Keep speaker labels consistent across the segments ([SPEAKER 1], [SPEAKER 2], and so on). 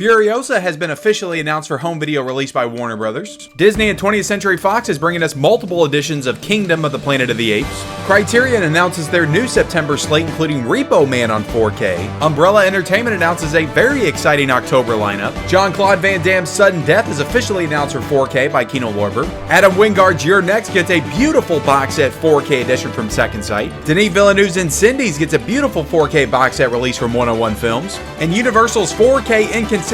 [SPEAKER 1] Furiosa has been officially announced for home video release by Warner Brothers. Disney and 20th Century Fox is bringing us multiple editions of Kingdom of the Planet of the Apes. Criterion announces their new September slate, including Repo Man on 4K. Umbrella Entertainment announces a very exciting October lineup. Jean-Claude Van Damme's Sudden Death is officially announced for 4K by Kino Lorber. Adam Wingard's You're Next gets a beautiful box set 4K edition from Second Sight. Denis Villeneuve's Incendies gets a beautiful 4K box set release from 101 Films. And Universal's 4K inconsistencies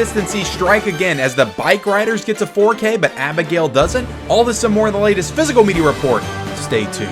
[SPEAKER 1] strike again as the Bike Riders gets a 4K, but Abigail doesn't. All this and more in the latest Physical Media Report. Stay tuned.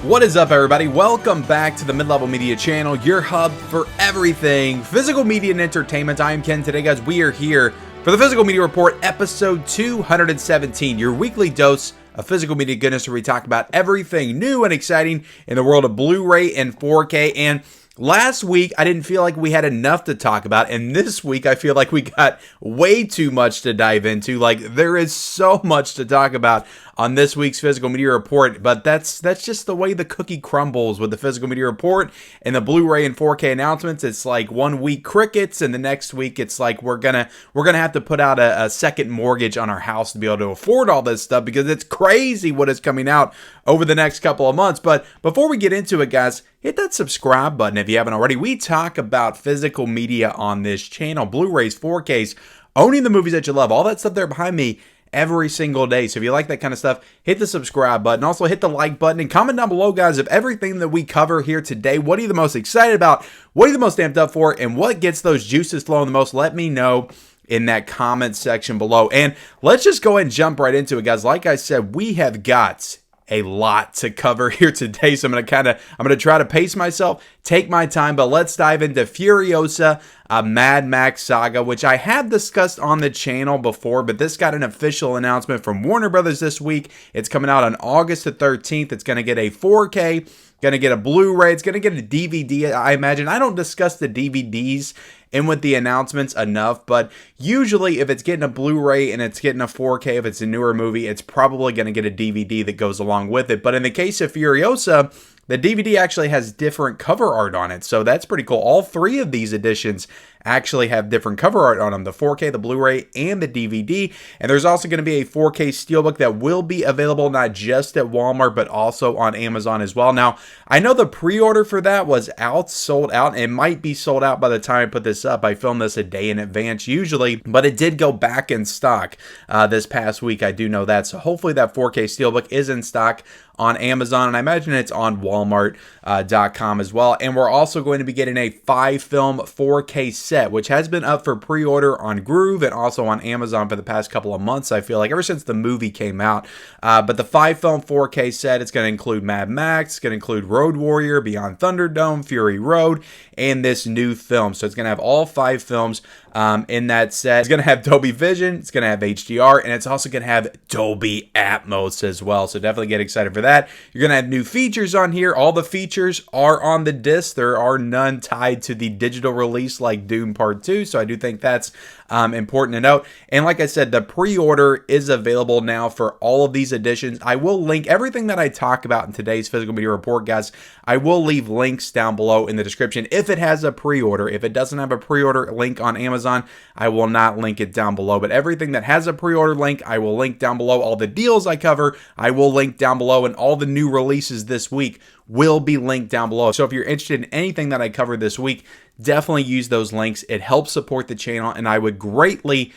[SPEAKER 1] What is up, everybody? Welcome back to the Mid-Level Media channel, your hub for everything physical media and entertainment. I am Ken. Today, guys, we are here for the Physical Media Report, episode 217, your weekly dose of physical media goodness, where we talk about everything new and exciting in the world of Blu-ray and 4K. And last week, I didn't feel like we had enough to talk about, and this week, I feel like we got way too much to dive into. Like, there is so much to talk about on this week's Physical Media Report, but that's just the way the cookie crumbles with the Physical Media Report and the Blu-ray and 4K announcements. It's like 1 week crickets, and the next week it's like we're gonna have to put out a second mortgage on our house to be able to afford all this stuff, because it's crazy what is coming out over the next couple of months. But before we get into it, guys, hit that subscribe button if you haven't already. We talk about physical media on this channel, Blu-rays, 4Ks, owning the movies that you love, all that stuff there behind me every single day. So if you like that kind of stuff, hit the subscribe button. Also hit the like button and comment down below, guys, of everything that we cover here today. What are you the most excited about? What are you the most amped up for? And what gets those juices flowing the most? Let me know in that comment section below. And let's just go ahead and jump right into it, guys. Like I said, we have got a lot to cover here today, so I'm gonna try to pace myself, take my time, but let's dive into Furiosa, Mad Max Saga, which I have discussed on the channel before, but this got an official announcement from Warner Brothers this week. It's coming out on August the 13th. It's gonna get a 4K, gonna get a Blu-ray, it's gonna get a DVD, I imagine. I don't discuss the DVDs and with the announcements enough, but usually if it's getting a Blu-ray and it's getting a 4K, if it's a newer movie, it's probably going to get a DVD that goes along with it. But in the case of Furiosa, the DVD actually has different cover art on it, so that's pretty cool. All three of these editions actually have different cover art on them, the 4K, the Blu-ray, and the DVD. And there's also going to be a 4K Steelbook that will be available not just at Walmart, but also on Amazon as well. Now, I know the pre-order for that was sold out. It might be sold out by the time I put this up. I filmed this a day in advance usually, but it did go back in stock this past week. I do know that. So hopefully that 4K Steelbook is in stock on Amazon, and I imagine it's on Walmart.com as well. And we're also going to be getting a 5-film 4K set, which has been up for pre-order on Groove and also on Amazon for the past couple of months, I feel like, ever since the movie came out. But the 5-film 4K set, it's going to include Mad Max, it's going to include Road Warrior, Beyond Thunderdome, Fury Road, and this new film. So it's going to have all 5 films in that set. It's going to have Dolby Vision, it's going to have HDR, and it's also going to have Dolby Atmos as well. So definitely get excited for that. You're going to have new features on here. All the features are on the disc. There are none tied to the digital release like Dune Part 2. So I do think that's important to note. And like I said, the pre-order is available now for all of these editions. I will link everything that I talk about in today's Physical Media Report, guys. I will leave links down below in the description if it has a pre-order. If it doesn't have a pre-order link on Amazon, I will not link it down below. But everything that has a pre-order link, I will link down below. All the deals I cover, I will link down below. And all the new releases this week will be linked down below. So if you're interested in anything that I covered this week, definitely use those links. It helps support the channel, and I would greatly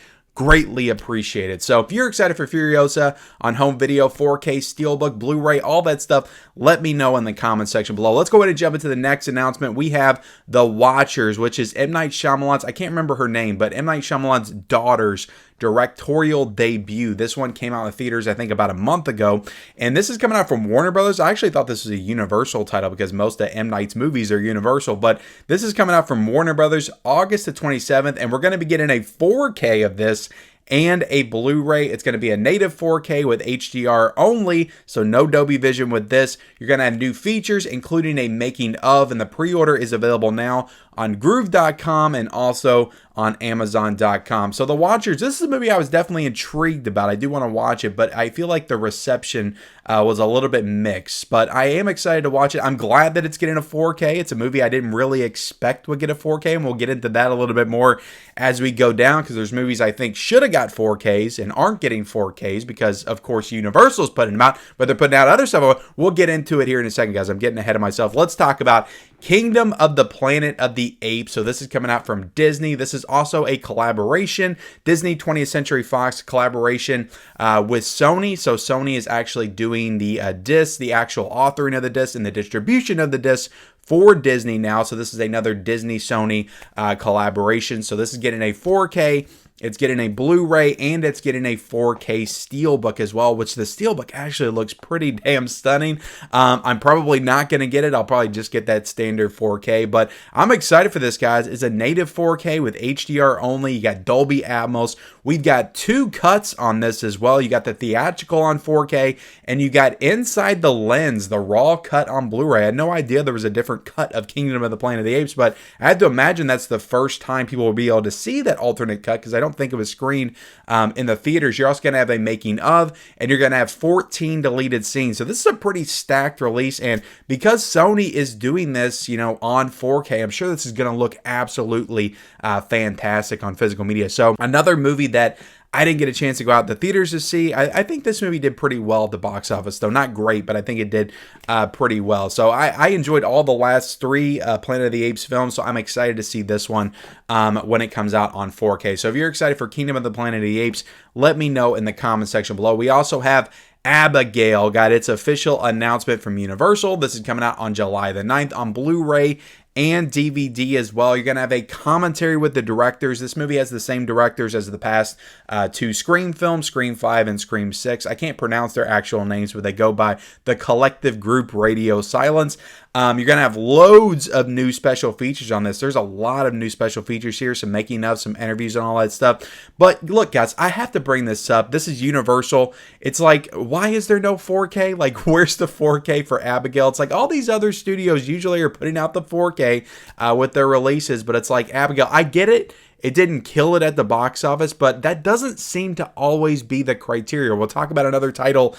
[SPEAKER 1] appreciate it. So if you're excited for Furiosa on home video, 4K, Steelbook, Blu-ray, all that stuff, let me know in the comment section below. Let's go ahead and jump into the next announcement. We have The Watchers, which is M. Night Shyamalan's, I can't remember her name, but M. Night Shyamalan's daughter's directorial debut. This one came out in the theaters, I think, about a month ago, and this is coming out from Warner Brothers. I actually thought this was a Universal title because most of M. Night's movies are Universal, but this is coming out from Warner Brothers August the 27th, and we're going to be getting a 4K of this and a Blu-ray. It's going to be a native 4K with HDR only, so no Dolby Vision with this. You're going to have new features, including a making of, and the pre-order is available now on Groove.com and also on Amazon.com. So The Watchers, this is a movie I was definitely intrigued about. I do want to watch it, but I feel like the reception was a little bit mixed. But I am excited to watch it. I'm glad that it's getting a 4K. It's a movie I didn't really expect would get a 4K, and we'll get into that a little bit more as we go down, because there's movies I think should have got 4Ks and aren't getting 4Ks because, of course, Universal's putting them out, but they're putting out other stuff. We'll get into it here in a second, guys. I'm getting ahead of myself. Let's talk about Kingdom of the Planet of the Apes. So this is coming out from Disney. This is also a collaboration, Disney 20th Century Fox collaboration with Sony. So Sony is actually doing the disc, the actual authoring of the disc and the distribution of the disc for Disney now. So this is another Disney-Sony collaboration. So this is getting a 4K. It's getting a Blu-ray, and it's getting a 4K Steelbook as well, which the Steelbook actually looks pretty damn stunning. I'm probably not going to get it. I'll probably just get that standard 4K, but I'm excited for this, guys. It's a native 4K with HDR only. You got Dolby Atmos. We've got 2 cuts on this as well. You got the theatrical on 4K, and you got inside the lens, the raw cut on Blu-ray. I had no idea there was a different cut of Kingdom of the Planet of the Apes, but I had to imagine that's the first time people will be able to see that alternate cut, because I don't think it was screened in the theaters. You're also going to have a making of, and you're going to have 14 deleted scenes. So this is a pretty stacked release, and because Sony is doing this, you know, on 4K, I'm sure this is going to look absolutely fantastic on physical media. So another movie that I didn't get a chance to go out to the theaters to see. I think this movie did pretty well at the box office, though not great, but I think it did pretty well. So I enjoyed all the last 3 Planet of the Apes films, so I'm excited to see this one when it comes out on 4K. So if you're excited for Kingdom of the Planet of the Apes, let me know in the comment section below. We also have Abigail got its official announcement from Universal. This is coming out on July the 9th on Blu-ray and DVD as well. You're going to have a commentary with the directors. This movie has the same directors as the past 2 Scream films, Scream 5 and Scream 6. I can't pronounce their actual names, but they go by the collective group Radio Silence. You're going to have loads of new special features on this. There's a lot of new special features here, some making of, some interviews and all that stuff. But look, guys, I have to bring this up. This is Universal. It's like, why is there no 4K? Like, where's the 4K for Abigail? It's like all these other studios usually are putting out the 4K with their releases, but it's like, Abigail, I get it. It didn't kill it at the box office, but that doesn't seem to always be the criteria. We'll talk about another title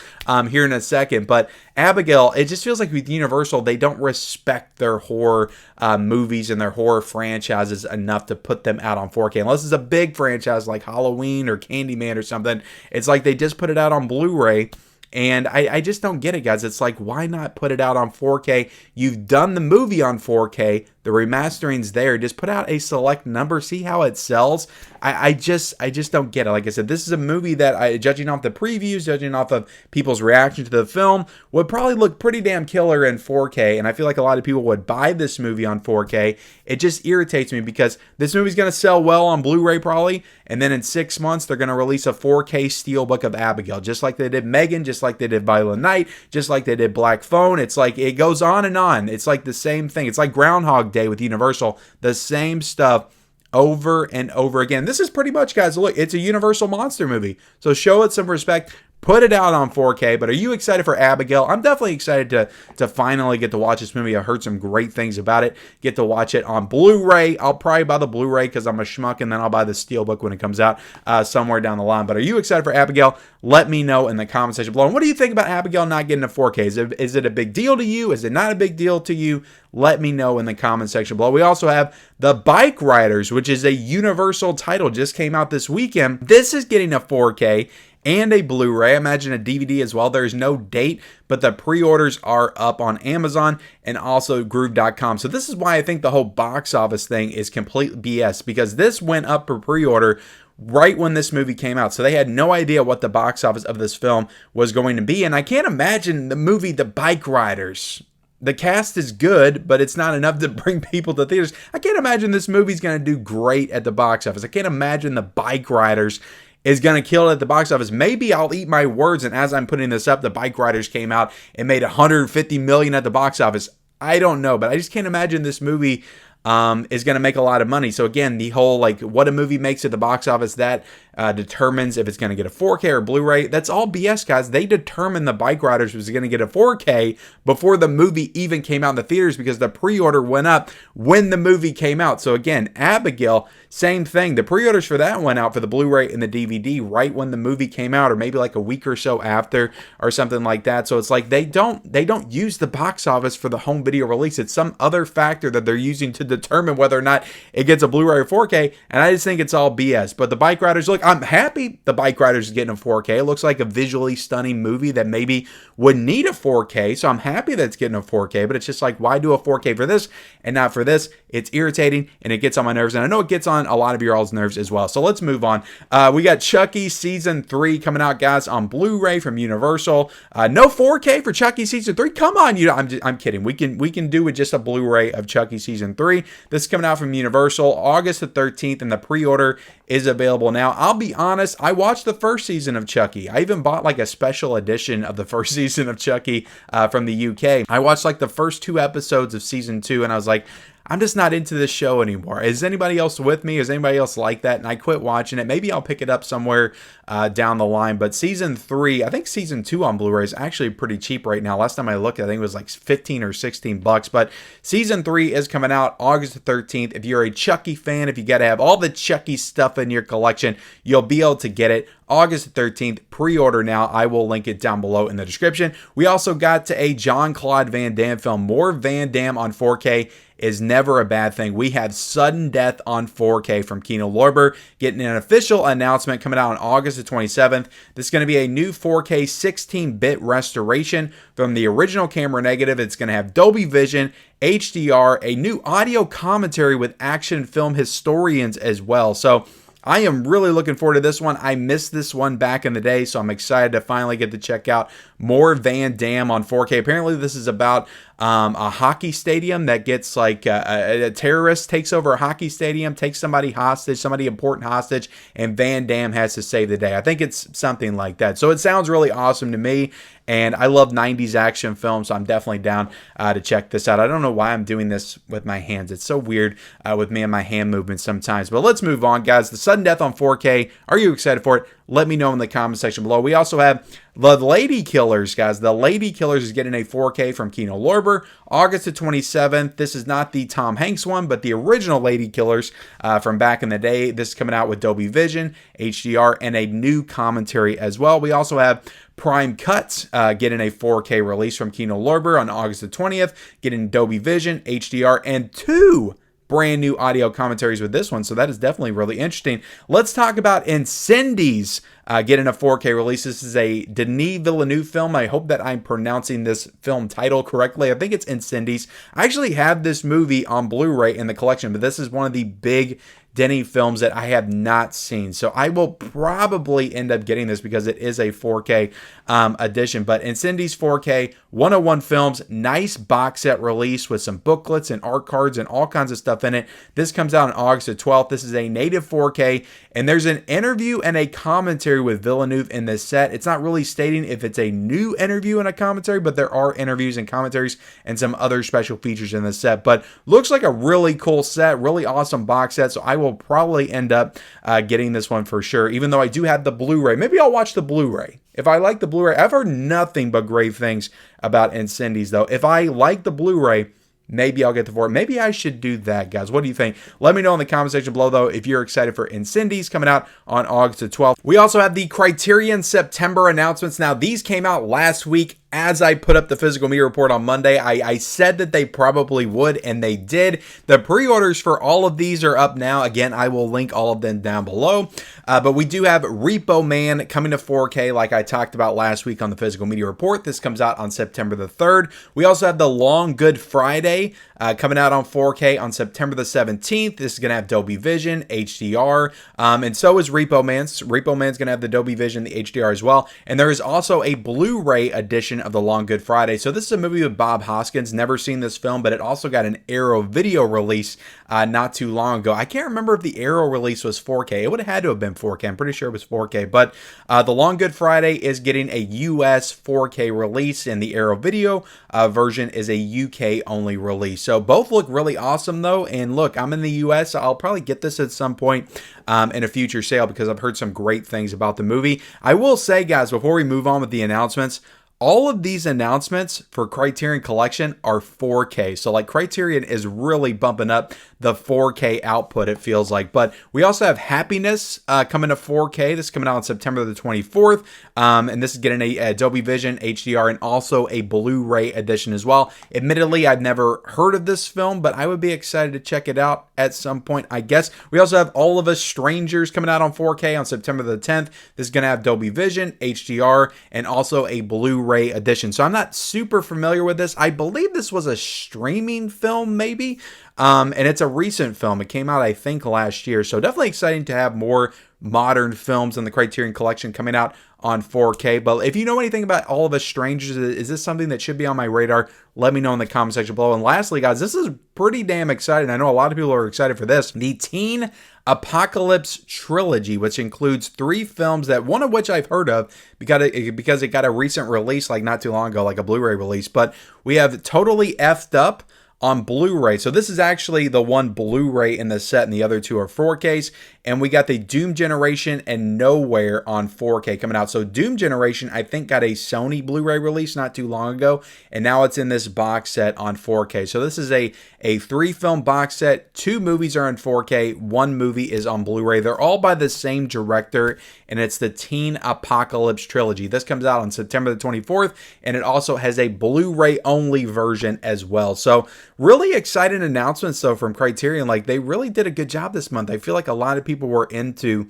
[SPEAKER 1] here in a second, but Abigail, it just feels like with Universal, they don't respect their horror movies and their horror franchises enough to put them out on 4K. Unless it's a big franchise like Halloween or Candyman or something, it's like they just put it out on Blu-ray. And I just don't get it, guys. It's like, why not put it out on 4K? You've done the movie on 4K. The remastering's there. Just put out a select number. See how it sells. I just don't get it. Like I said, this is a movie that, judging off the previews, judging off of people's reaction to the film, would probably look pretty damn killer in 4K. And I feel like a lot of people would buy this movie on 4K. It just irritates me because this movie's going to sell well on Blu-ray probably. And then in 6 months, they're going to release a 4K Steelbook of Abigail. Just like they did Megan, just like they did Violent Night, just like they did Black Phone. It's like, it goes on and on. It's like the same thing. It's like Groundhog Day with Universal. The same stuff over and over again. This is pretty much, guys, look, it's a Universal monster movie. So show it some respect. Put it out on 4K, but are you excited for Abigail? I'm definitely excited to finally get to watch this movie. I've heard some great things about it. Get to watch it on Blu-ray. I'll probably buy the Blu-ray because I'm a schmuck, and then I'll buy the Steelbook when it comes out somewhere down the line. But are you excited for Abigail? Let me know in the comment section below. And what do you think about Abigail not getting a 4K? Is it a big deal to you? Is it not a big deal to you? Let me know in the comment section below. We also have The Bike Riders, which is a Universal title. Just came out this weekend. This is getting a 4K and a Blu-ray. I imagine a DVD as well. There's no date, but the pre-orders are up on Amazon and also Groove.com. So this is why I think the whole box office thing is complete BS, because this went up for pre-order right when this movie came out. So they had no idea what the box office of this film was going to be. And I can't imagine the movie The Bike Riders. The cast is good, but it's not enough to bring people to theaters. I can't imagine this movie's going to do great at the box office. I can't imagine The Bike Riders is going to kill it at the box office. Maybe I'll eat my words, and as I'm putting this up, The Bike Riders came out and made $150 million at the box office. I don't know, but I just can't imagine this movie is going to make a lot of money. So again, the whole like what a movie makes at the box office, that determines if it's going to get a 4K or Blu-ray. That's all BS, guys. They determined the Bike Riders was going to get a 4K before the movie even came out in the theaters, because the pre-order went up when the movie came out. So again, Abigail, same thing. The pre-orders for that went out for the Blu-ray and the DVD right when the movie came out, or maybe like a week or so after, or something like that. So it's like they don't use the box office for the home video release. It's some other factor that they're using to determine whether or not it gets a Blu-ray or 4K, and I just think it's all BS. But the Bike Riders, look, I'm happy the Bike Riders is getting a 4K. It looks like a visually stunning movie that maybe would need a 4K, so I'm happy that it's getting a 4K, but it's just like, why do a 4K for this and not for this? It's irritating, and it gets on my nerves, and I know it gets on a lot of your all's nerves as well. So let's move on. We got Chucky Season 3 coming out, guys, on Blu-ray from Universal. No 4K for Chucky Season 3? Come on, I'm kidding. We can do with just a Blu-ray of Chucky Season 3. This is coming out from Universal August the 13th, and the pre-order is available now. I'll be honest, I watched the first season of Chucky. I even bought like a special edition of the first season of Chucky from the UK. I watched like the first 2 episodes of season 2, and I was like, I'm just not into this show anymore. Is anybody else with me? Is anybody else like that? And I quit watching it. Maybe I'll pick it up somewhere down the line. But season 3, I think season 2 on Blu-ray is actually pretty cheap right now. Last time I looked, I think it was like 15 or 16 bucks. But season 3 is coming out August the 13th. If you're a Chucky fan, if you got to have all the Chucky stuff in your collection, you'll be able to get it August the 13th. Pre-order now. I will link it down below in the description. We also got to a Jean-Claude Van Damme film. More Van Damme on 4K is never a bad thing. We have Sudden Death on 4K from Kino Lorber, getting an official announcement coming out on August the 27th. This is going to be a new 4K 16-bit restoration from the original camera negative. It's going to have Dolby Vision, HDR, a new audio commentary with action film historians as well. So I am really looking forward to this one. I missed this one back in the day, so I'm excited to finally get to check out more Van Damme on 4K. Apparently, this is about a hockey stadium that gets like a terrorist takes over a hockey stadium, takes somebody hostage, somebody important hostage, and Van Damme has to save the day. I think it's something like that. So it sounds really awesome to me, and I love 90s action films, so I'm definitely down to check this out. I don't know why I'm doing this with my hands. It's so weird with me and my hand movements sometimes. But let's move on, guys. The Sudden Death on 4K. Are you excited for it? Let me know in the comment section below. We also have The Lady Killers, guys. The Lady Killers is getting a 4K from Kino Lorber, August the 27th. This is not the Tom Hanks one, but the original Lady Killers from back in the day. This is coming out with Dolby Vision, HDR, and a new commentary as well. We also have Prime Cuts getting a 4K release from Kino Lorber on August the 20th, getting Dolby Vision, HDR, and 2 brand new audio commentaries with this one, so that is definitely really interesting. Let's talk about Incendies getting a 4K release. This is a Denis Villeneuve film. I hope that I'm pronouncing this film title correctly. I think it's Incendies. I actually have this movie on Blu-ray in the collection, but this is one of the big Denis films that I have not seen. So I will probably end up getting this because it is a 4K edition. But Incendies 4K, 101 Films, nice box set release with some booklets and art cards and all kinds of stuff in it. This comes out on August the 12th. This is a native 4K, and there's an interview and a commentary with Villeneuve in this set. It's not really stating if it's a new interview and a commentary, but there are interviews and commentaries and some other special features in this set. But looks like a really cool set, really awesome box set. So I will probably end up getting this one for sure, even though I do have the Blu-ray. Maybe I'll watch the Blu-ray. If I like the Blu-ray, I've heard nothing but great things about Incendies, though. If I like the Blu-ray, maybe I'll get the 4K. Maybe I should do that, guys. What do you think? Let me know in the comment section below, though, if you're excited for Incendies coming out on August the 12th. We also have the Criterion September announcements. Now, these came out last week. As I put up the physical media report on Monday, I said that they probably would, and they did. The pre-orders for all of these are up now. Again, I will link all of them down below. But we do have Repo Man coming to 4K like I talked about last week on the physical media report. This comes out on September the 3rd. We also have The Long Good Friday coming out on 4K on September the 17th. This is going to have Dolby Vision, HDR, and so is Repo Man. Repo Man's going to have the Dolby Vision, the HDR as well. And there is also a Blu-ray edition of The Long Good Friday. So this is a movie with Bob Hoskins. Never seen this film, but it also got an Arrow video release not too long ago. I can't remember if the Arrow release was 4K. It would have had to have been 4K. I'm pretty sure it was 4K. But The Long Good Friday is getting a US 4K release, and the Arrow video version is a UK only release. So both look really awesome though. And look, I'm in the US. So I'll probably get this at some point in a future sale because I've heard some great things about the movie. I will say, guys, before we move on with the announcements, all of these announcements for Criterion Collection are 4K. So like Criterion is really bumping up the 4K output, it feels like. But we also have Happiness coming to 4K. This is coming out on September the 24th. And this is getting a Dolby Vision HDR and also a Blu-ray edition as well. Admittedly, I've never heard of this film, but I would be excited to check it out at some point, I guess. We also have All of Us Strangers coming out on 4K on September the 10th. This is going to have Dolby Vision, HDR, and also a Blu-ray edition. So I'm not super familiar with this. I believe this was a streaming film, maybe. And it's a recent film. It came out, I think, last year. So definitely exciting to have more modern films in the Criterion Collection coming out on 4K. But if you know anything about All of Us Strangers, is this something that should be on my radar? Let me know in the comment section below. And lastly, guys, this is pretty damn exciting. I know a lot of people are excited for this. The Teen Apocalypse Trilogy, which includes 3 films, that one of which I've heard of because it got a recent release like not too long ago, like a Blu-ray release. But we have Totally Effed Up on Blu-ray. So this is actually the one Blu-ray in the set, and the other 2 are 4Ks. And we got the Doom Generation and Nowhere on 4K coming out. So Doom Generation, I think, got a Sony Blu-ray release not too long ago, and now it's in this box set on 4K. So this is a 3-film box set. 2 movies are in 4K. 1 movie is on Blu-ray. They're all by the same director, and it's the Teen Apocalypse Trilogy. This comes out on September the 24th, and it also has a Blu-ray only version as well. So really exciting announcements though from Criterion. Like, they really did a good job this month. I feel like a lot of people were into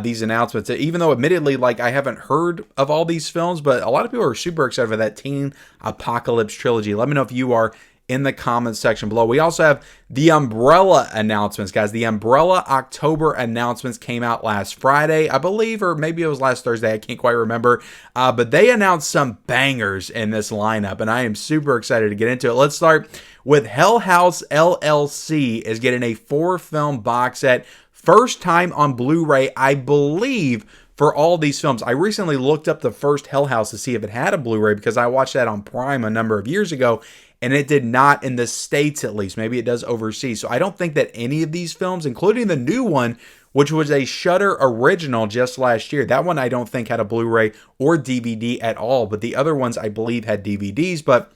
[SPEAKER 1] these announcements, even though admittedly, like, I haven't heard of all these films, but a lot of people are super excited for that Teen Apocalypse Trilogy. Let me know if you are in the comments section below. We also have the Umbrella announcements, guys. The Umbrella October announcements came out last Friday, I believe, or maybe it was last Thursday. I can't quite remember. But they announced some bangers in this lineup, and I am super excited to get into it. Let's start with Hell House LLC is getting a 4-film box set. First time on Blu-ray, I believe, for all these films. I recently looked up the first Hell House to see if it had a Blu-ray because I watched that on Prime a number of years ago, and it did not in the States, at least. Maybe it does overseas. So I don't think that any of these films, including the new one, which was a Shudder original just last year, that one I don't think had a Blu-ray or DVD at all, but the other ones I believe had DVDs. But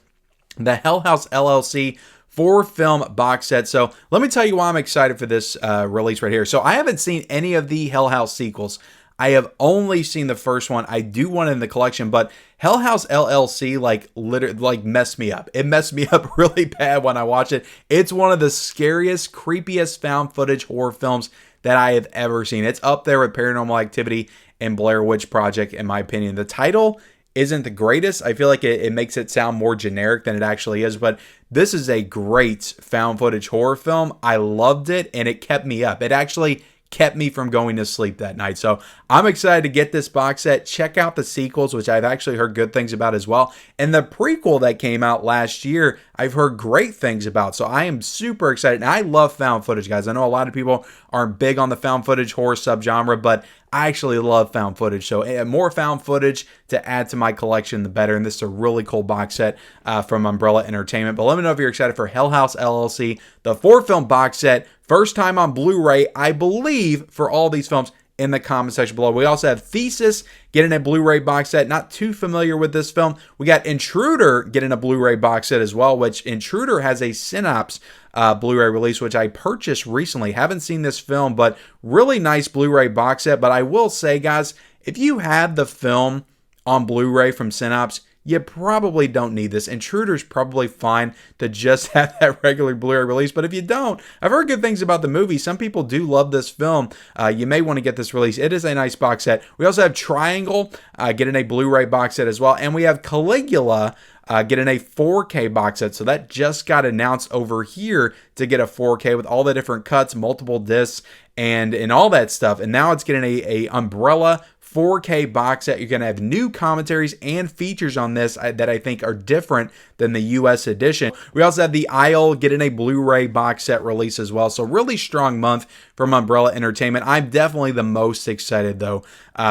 [SPEAKER 1] the Hell House LLC 4-film box set. So let me tell you why I'm excited for this release right here. So I haven't seen any of the Hell House sequels. I have only seen the first one. I do want it in the collection, but Hell House LLC like messed me up. It messed me up really bad when I watched it. It's one of the scariest, creepiest found footage horror films that I have ever seen. It's up there with Paranormal Activity and Blair Witch Project, in my opinion. The title isn't the greatest. I feel like it makes it sound more generic than it actually is, but this is a great found footage horror film. I loved it, and it kept me up. It actually kept me from going to sleep that night. So I'm excited to get this box set. Check out the sequels, which I've actually heard good things about as well. And the prequel that came out last year, I've heard great things about. So I am super excited. And I love found footage, guys. I know a lot of people aren't big on the found footage horror subgenre, but I actually love found footage. So more found footage to add to my collection, the better. And this is a really cool box set from Umbrella Entertainment. But let me know if you're excited for Hell House LLC, the 4-film box set. First time on Blu-ray, I believe, for all these films, in the comment section below. We also have Thesis getting a Blu-ray box set. Not too familiar with this film. We got Intruder getting a Blu-ray box set as well, which Intruder has a Synapse Blu-ray release, which I purchased recently. Haven't seen this film, but really nice Blu-ray box set. But I will say, guys, if you have the film on Blu-ray from Synapse, you probably don't need this. Intruder's probably fine to just have that regular Blu-ray release. But if you don't, I've heard good things about the movie. Some people do love this film. You may want to get this release. It is a nice box set. We also have Triangle getting a Blu-ray box set as well. And we have Caligula getting a 4K box set. So that just got announced over here to get a 4K with all the different cuts, multiple discs, and all that stuff. And now it's getting a Umbrella 4K box set. You're going to have new commentaries and features on this that I think are different than the US edition. We also have the Isle getting a Blu-ray box set release as well. So really strong month from Umbrella Entertainment. I'm definitely the most excited though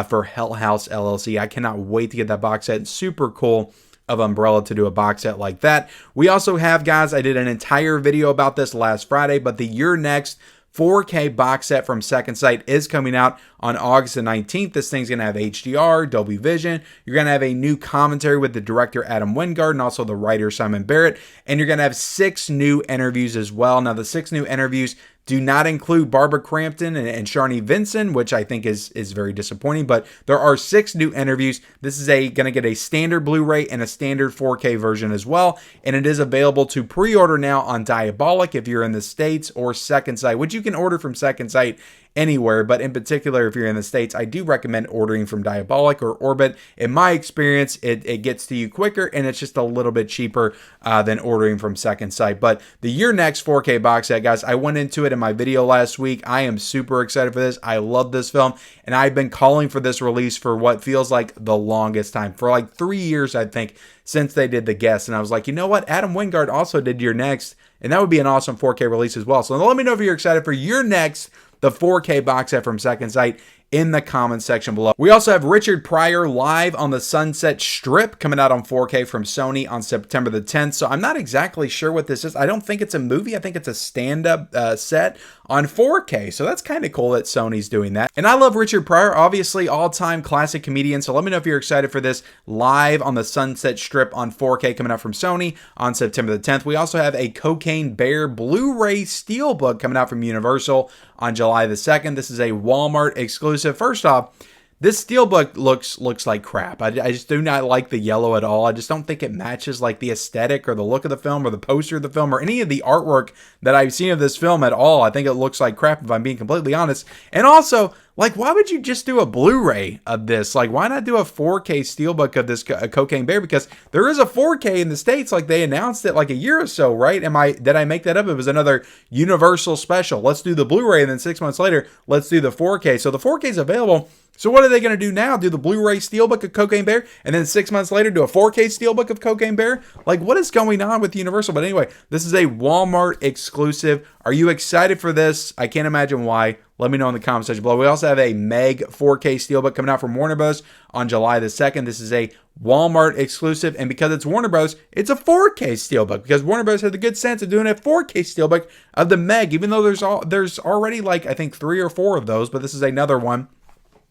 [SPEAKER 1] for Hell House LLC. I cannot wait to get that box set. Super cool of Umbrella to do a box set like that. We also have, guys, I did an entire video about this last Friday, but the You're Next 4K box set from Second Sight is coming out on August the 19th. This thing's going to have HDR, Dolby Vision. You're going to have a new commentary with the director Adam Wingard and also the writer Simon Barrett. And you're going to have 6 new interviews as well. Now, the 6 new interviews do not include Barbara Crampton and Sharni Vinson, which I think is very disappointing. But there are 6 new interviews. This is going to get a standard Blu-ray and a standard 4K version as well. And it is available to pre-order now on Diabolic if you're in the States, or Second Sight, which you can order from Second Sight anywhere, but in particular if you're in the States, I do recommend ordering from Diabolic or Orbit. In my experience, it gets to you quicker and it's just a little bit cheaper than ordering from Second Sight. But the You're Next 4K box set, guys, I went into it in my video last week. I am super excited for this. I love this film, and I've been calling for this release for what feels like the longest time, for like 3 years, I think, since they did The Guest. And I was like, you know what? Adam Wingard also did You're Next, and that would be an awesome 4K release as well. So let me know if you're excited for You're Next, the 4K box set from Second Sight, in the comments section below. We also have Richard Pryor live on the Sunset Strip coming out on 4K from Sony on September the 10th. So I'm not exactly sure what this is. I don't think it's a movie. I think it's a stand-up set on 4K. So that's kind of cool that Sony's doing that. And I love Richard Pryor, obviously all-time classic comedian. So let me know if you're excited for this live on the Sunset Strip on 4K coming out from Sony on September the 10th. We also have a Cocaine Bear Blu-ray Steelbook coming out from Universal on July the 2nd. This is a Walmart exclusive. First off, this steelbook looks like crap. I just do not like the yellow at all. I just don't think it matches like the aesthetic or the look of the film or the poster of the film or any of the artwork that I've seen of this film at all. I think it looks like crap, if I'm being completely honest. And also, like, why would you just do a Blu-ray of this? Like, why not do a 4K steelbook of this Cocaine Bear? Because there is a 4K in the States. Like, they announced it like a year or so, right? Did I make that up? It was another Universal special. Let's do the Blu-ray, and then 6 months later, let's do the 4K. So the 4K is available. So what are they going to do now? Do the Blu-ray steelbook of Cocaine Bear, and then 6 months later do a 4K steelbook of Cocaine Bear? Like, what is going on with Universal? But anyway, this is a Walmart exclusive. Are you excited for this? I can't imagine why. Let me know in the comment section below. We also have a Meg 4K steelbook coming out from Warner Bros. On July the 2nd. This is a Walmart exclusive, and because it's Warner Bros., it's a 4K steelbook, because Warner Bros. Had the good sense of doing a 4K steelbook of the Meg, even though there's already like, I think, 3 or 4 of those, but this is another one.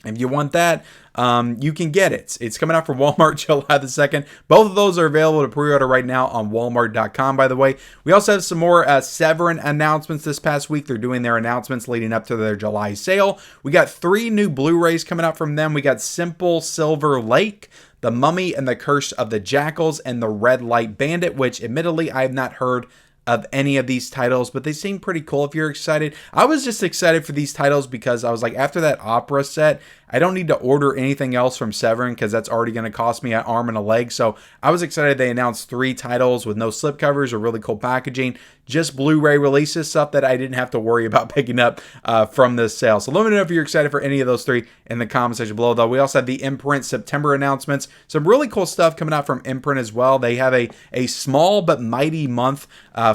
[SPEAKER 1] If you want that, you can get it. It's coming out from Walmart July the 2nd. Both of those are available to pre-order right now on Walmart.com, by the way. We also have some more Severin announcements this past week. They're doing their announcements leading up to their July sale. We got 3 new Blu-rays coming out from them. We got Simple Silver Lake, The Mummy and the Curse of the Jackals, and The Red Light Bandit, which admittedly I have not heard of any of these titles, but they seem pretty cool if you're excited. I was just excited for these titles because I was like, after that opera set, I don't need to order anything else from Severin because that's already going to cost me an arm and a leg. So I was excited they announced 3 titles with no slipcovers or really cool packaging, just Blu-ray releases, stuff that I didn't have to worry about picking up from this sale. So let me know if you're excited for any of those 3 in the comment section below. Though we also have the Imprint September announcements, some really cool stuff coming out from Imprint as well. They have a small but mighty month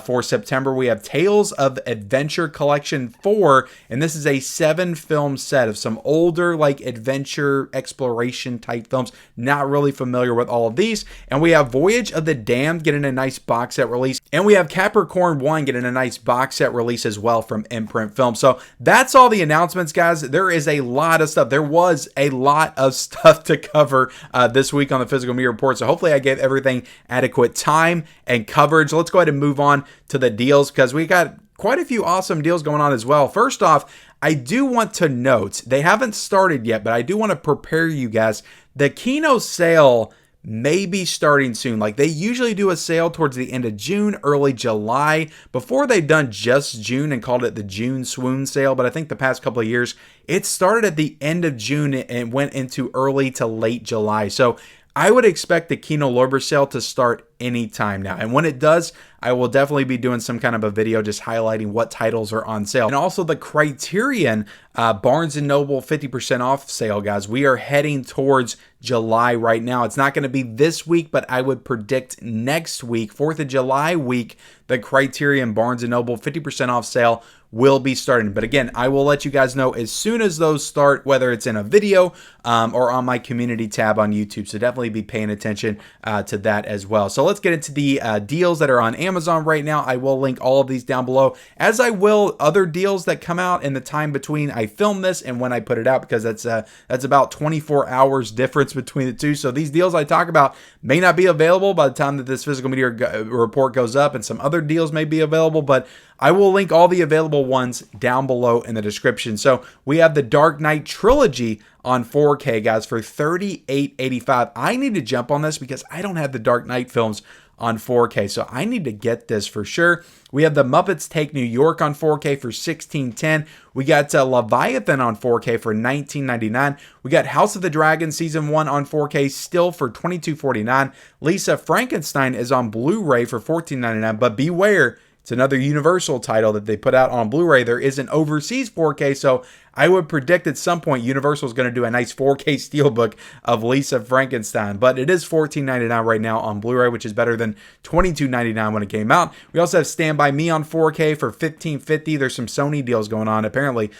[SPEAKER 1] for September. We have Tales of Adventure Collection 4, and this is a 7-film set of some older, like, adventure exploration type films. Not really familiar with all of these. And we have Voyage of the Damned getting a nice box set release, and we have Capricorn 1 getting a nice box set release as well from Imprint Film. So that's all the announcements, guys. There is a lot of stuff. There was a lot of stuff to cover this week on the Physical Media Report. So hopefully I gave everything adequate time and coverage. Let's go ahead and move on to the deals, because we got quite a few awesome deals going on as well. First off, I do want to note, they haven't started yet, but I do want to prepare you guys. The Kino sale may be starting soon. Like, they usually do a sale towards the end of June, early July. Before, they've done just June and called it the June Swoon sale, but I think the past couple of years, it started at the end of June and went into early to late July. So I would expect the Kino Lorber sale to start anytime now. And when it does, I will definitely be doing some kind of a video just highlighting what titles are on sale. And also the Criterion Barnes & Noble 50% off sale, guys. We are heading towards July right now. It's not going to be this week, but I would predict next week, 4th of July week, the Criterion Barnes & Noble 50% off sale will be starting. But again, I will let you guys know as soon as those start, whether it's in a video or on my community tab on YouTube. So definitely be paying attention to that as well. So let's get into the deals that are on Amazon right now. I will link all of these down below, as I will other deals that come out in the time between I film this and when I put it out, because that's about 24 hours difference between the two. So these deals I talk about may not be available by the time that this physical media report goes up, and some other deals may be available, but I will link all the available ones down below in the description. So we have the Dark Knight trilogy on 4K, guys, for $38.85. I need to jump on this because I don't have the Dark Knight films on 4K, so I need to get this for sure. We have the Muppets Take New York on 4K for $16.10. We got Leviathan on 4K for $19.99. We got House of the Dragon Season 1 on 4K still for $22.49. Lisa Frankenstein is on Blu-ray for $14.99, but beware, it's another Universal title that they put out on Blu-ray. There is an overseas 4K, so I would predict at some point Universal is going to do a nice 4K steelbook of Lisa Frankenstein. But it is $14.99 right now on Blu-ray, which is better than $22.99 when it came out. We also have Stand By Me on 4K for $15.50. There's some Sony deals going on, apparently.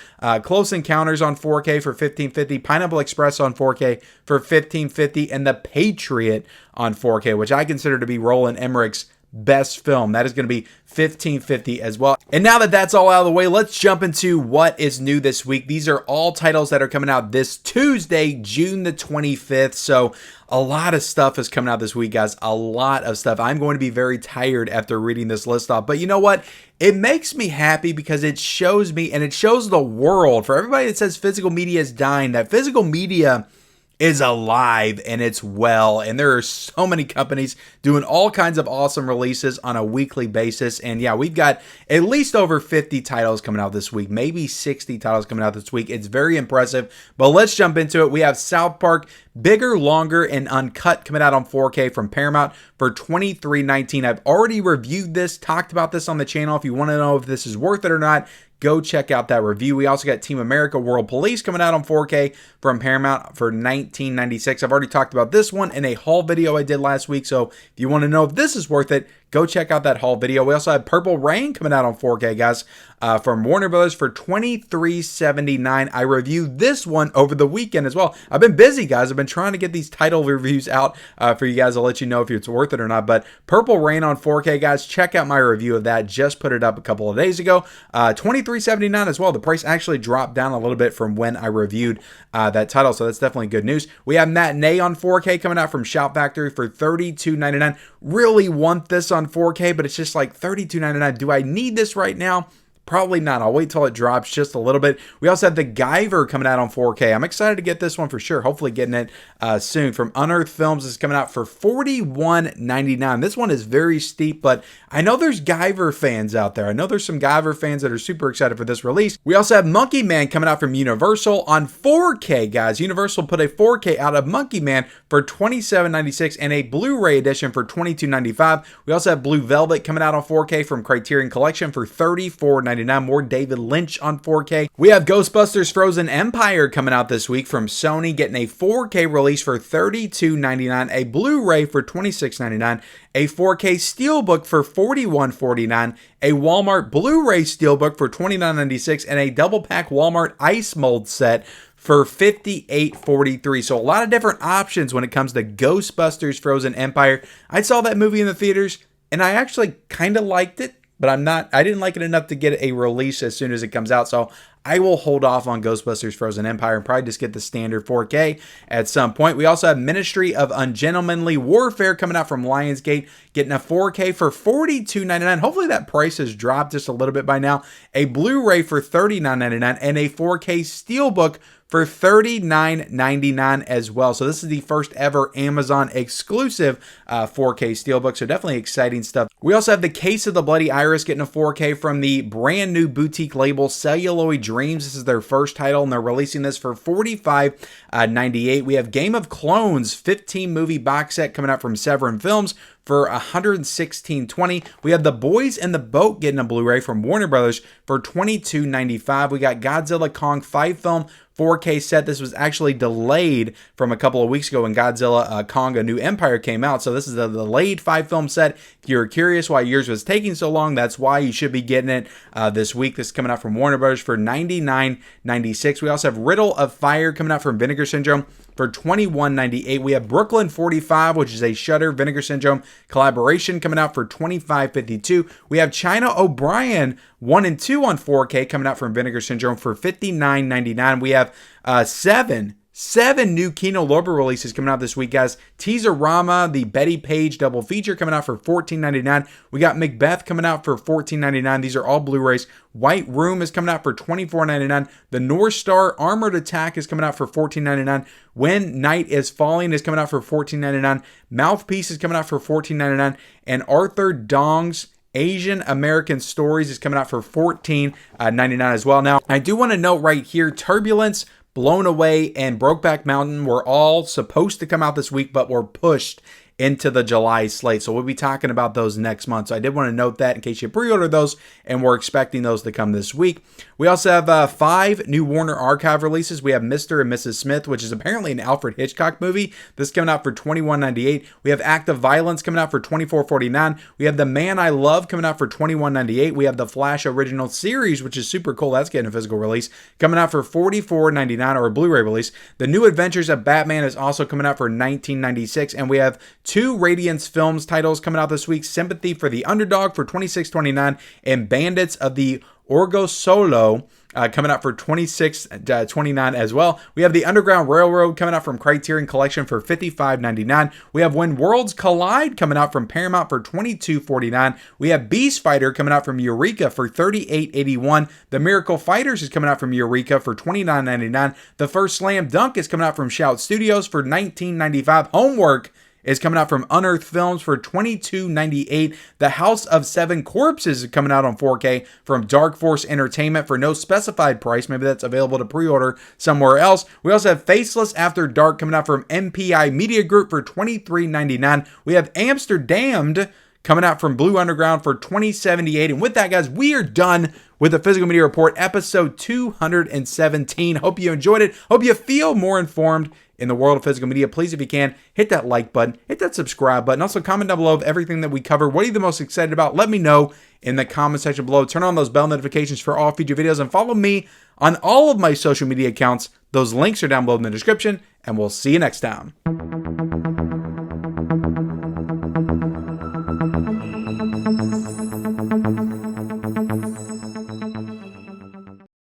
[SPEAKER 1] Close Encounters on 4K for $15.50. Pineapple Express on 4K for $15.50. And The Patriot on 4K, which I consider to be Roland Emmerich's best film. That is going to be $15.50 as well. And now that that's all out of the way, let's jump into what is new this week. These are all titles that are coming out this Tuesday, June the 25th. So a lot of stuff is coming out this week, guys. A lot of stuff. I'm going to be very tired after reading this list off. But you know what? It makes me happy because it shows me, and it shows the world, for everybody that says physical media is dying, that physical media is alive and it's well, and there are so many companies doing all kinds of awesome releases on a weekly basis. And yeah, we've got at least over 50 titles coming out this week, maybe 60 titles coming out this week. It's very impressive, but let's jump into it. We have South Park Bigger, Longer, and Uncut coming out on 4K from Paramount for $23.19. I've already reviewed this, talked about this on the channel. If you want to know if this is worth it or not, go check out that review. We also got Team America World Police coming out on 4K from Paramount for $19.96. I've already talked about this one in a haul video I did last week, so if you want to know if this is worth it, go check out that haul video. We also have Purple Rain coming out on 4K, guys, from Warner Brothers for $23.79. I reviewed this one over the weekend as well. I've been busy, guys. I've been trying to get these title reviews out for you guys. I'll let you know if it's worth it or not. But Purple Rain on 4K, guys, check out my review of that. Just put it up a couple of days ago. $23.79 as well. The price actually dropped down a little bit from when I reviewed that title, so that's definitely good news. We have Matinee on 4K coming out from Shout Factory for $32.99. Really want this on 4K, but it's just like $32.99. Do I need this right now? Probably not. I'll wait till it drops just a little bit. We also have The Guyver coming out on 4K. I'm excited to get this one for sure. Hopefully getting it soon. From Unearthed Films is coming out for $41.99. This one is very steep, but I know there's Guyver fans out there. I know there's some Guyver fans that are super excited for this release. We also have Monkey Man coming out from Universal on 4K, guys. Universal put a 4K out of Monkey Man for $27.96 and a Blu-ray edition for $22.95. We also have Blue Velvet coming out on 4K from Criterion Collection for $34.99. More David Lynch on 4K. We have Ghostbusters Frozen Empire coming out this week from Sony, getting a 4K release for $32.99, a Blu-ray for $26.99, a 4K Steelbook for $41.49, a Walmart Blu-ray Steelbook for $29.96, and a double pack Walmart Ice Mold set for $58.43. So a lot of different options when it comes to Ghostbusters Frozen Empire. I saw that movie in the theaters and I actually kind of liked it, but I didn't like it enough to get a release as soon as it comes out. So I will hold off on Ghostbusters Frozen Empire and probably just get the standard 4K at some point. We also have Ministry of Ungentlemanly Warfare coming out from Lionsgate, getting a 4K for $42.99. Hopefully that price has dropped just a little bit by now. A Blu-ray for $39.99 and a 4K Steelbook for $39.99 as well. So this is the first ever Amazon exclusive 4K Steelbook. So definitely exciting stuff. We also have The Case of the Bloody Iris getting a 4K from the brand new boutique label Celluloid Dreams. This is their first title, and they're releasing this for $45.98. We have Game of Clones 15 movie box set coming out from Severin Films for $116.20. We have The Boys in the Boat getting a Blu-ray from Warner Brothers for $22.95. We got Godzilla Kong 5-film 4K set. This was actually delayed from a couple of weeks ago when Godzilla Kong A New Empire came out. So this is a delayed 5-film set. If you're curious why yours was taking so long, that's why you should be getting it this week. This is coming out from Warner Brothers for $99.96. We also have Riddle of Fire coming out from Vinegar Syndrome for $21.98. We have Brooklyn 45, which is a Shudder Vinegar Syndrome collaboration, coming out for $25.52. We have China O'Brien 1 and 2 on 4K coming out from Vinegar Syndrome for $59.99. We have seven new Kino Lorber releases coming out this week, guys. Teaser-Rama, the Betty Page double feature, coming out for $14.99. We got Macbeth coming out for $14.99. These are all Blu-rays. White Room is coming out for $24.99. The North Star Armored Attack is coming out for $14.99. When Night is Falling is coming out for $14.99. Mouthpiece is coming out for $14.99. And Arthur Dong's Asian American Stories is coming out for $14.99 as well. Now, I do want to note right here, Turbulence, Blown Away, and Brokeback Mountain were all supposed to come out this week, but were pushed into the July slate. So we'll be talking about those next month. So I did want to note that in case you pre-order those, and we're expecting those to come this week. We also have 5 new Warner Archive releases. We have Mr. and Mrs. Smith, which is apparently an Alfred Hitchcock movie. This is coming out for $21.98. We have Act of Violence coming out for $24.49. We have The Man I Love coming out for $21.98. We have the Flash Original Series, which is super cool. That's getting a physical release, coming out for $44.99, or a Blu-ray release. The New Adventures of Batman is also coming out for $19.96. And we have 2 Radiance Films titles coming out this week: Sympathy for the Underdog for $26.29 and Bandits of the Orgo Solo coming out for $26.29 as well. We have The Underground Railroad coming out from Criterion Collection for $55.99. We have When Worlds Collide coming out from Paramount for $22.49. We have Beast Fighter coming out from Eureka for $38.81. The Miracle Fighters is coming out from Eureka for $29.99. The First Slam Dunk is coming out from Shout Studios for $19.95. Homework is coming out from Unearthed Films for $22.98. The House of Seven Corpses is coming out on 4K from Dark Force Entertainment for no specified price. Maybe that's available to pre-order somewhere else. We also have Faceless After Dark coming out from MPI Media Group for $23.99. We have Amsterdamned coming out from Blue Underground for $20.78. And with that, guys, we are done with the Physical Media Report, episode 217. Hope you enjoyed it. Hope you feel more informed in the world of physical media. Please, if you can, hit that like button, hit that subscribe button. Also, comment down below of everything that we cover. What are you the most excited about? Let me know in the comment section below. Turn on those bell notifications for all future videos, and follow me on all of my social media accounts. Those links are down below in the description, and we'll see you next time.